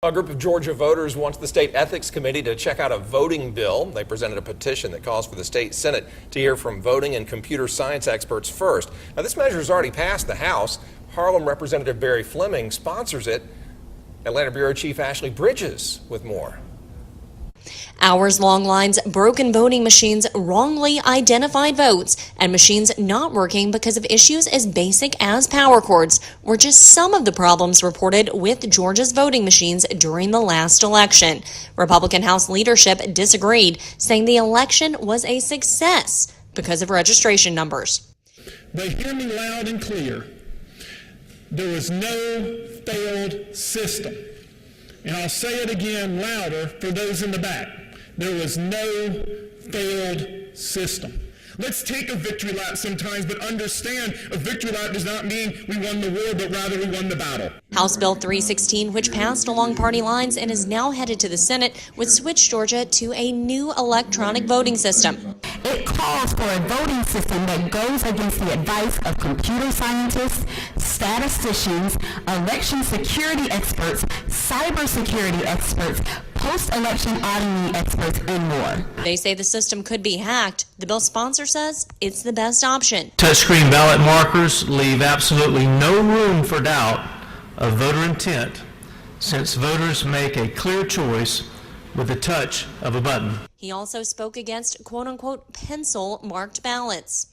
A group of Georgia voters wants the state ethics committee to check out a voting bill. They presented a petition that calls for the state Senate to hear from voting and computer science experts first. Now, this measure has already passed the House. Harlem Representative Barry Fleming sponsors it. Atlanta Bureau Chief Ashley Bridges with more. Hours-long lines, broken voting machines, wrongly identified votes, and machines not working because of issues as basic as power cords were just some of the problems reported with Georgia's voting machines during the last election. Republican House leadership disagreed, saying the election was a success because of registration numbers. But hear me loud and clear. There was no failed system. And I'll say it again louder for those in the back. There was no failed system. Let's take a victory lap sometimes, but understand a victory lap does not mean we won the war, but rather we won the battle. House Bill 316, which passed along party lines and is now headed to the Senate, would switch Georgia to a new electronic voting system. It calls for a voting system that goes against the advice of computer scientists, statisticians, election security experts, cybersecurity experts, post-election auditing experts, and more. They say the system could be hacked. The bill sponsor says it's the best option. Touchscreen ballot markers leave absolutely no room for doubt of voter intent, since voters make a clear choice with the touch of a button. He also spoke against quote-unquote pencil-marked ballots.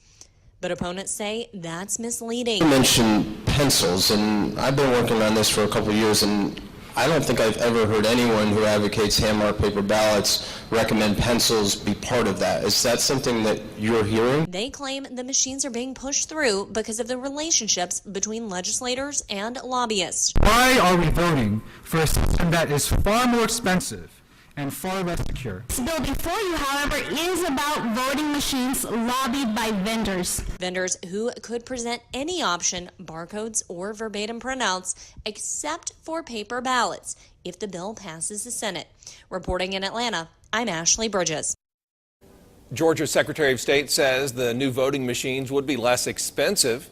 But opponents say that's misleading. You mentioned pencils, and I've been working on this for a couple of years, and I don't think I've ever heard anyone who advocates hand-marked paper ballots recommend pencils be part of that. Is that something that you're hearing? They claim the machines are being pushed through because of the relationships between legislators and lobbyists. Why are we voting for a system that is far more expensive and far less secure? This bill before you, however, is about voting machines lobbied by vendors. Vendors who could present any option, barcodes or verbatim printouts, except for paper ballots, if the bill passes the Senate. Reporting in Atlanta, I'm Ashley Bridges. Georgia's Secretary of State says the new voting machines would be less expensive.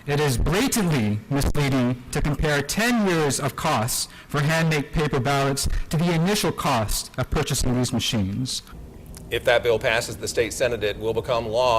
It is blatantly misleading to compare 10 years of costs for hand-made paper ballots to the initial cost of purchasing these machines. If that bill passes the state Senate, it will become law.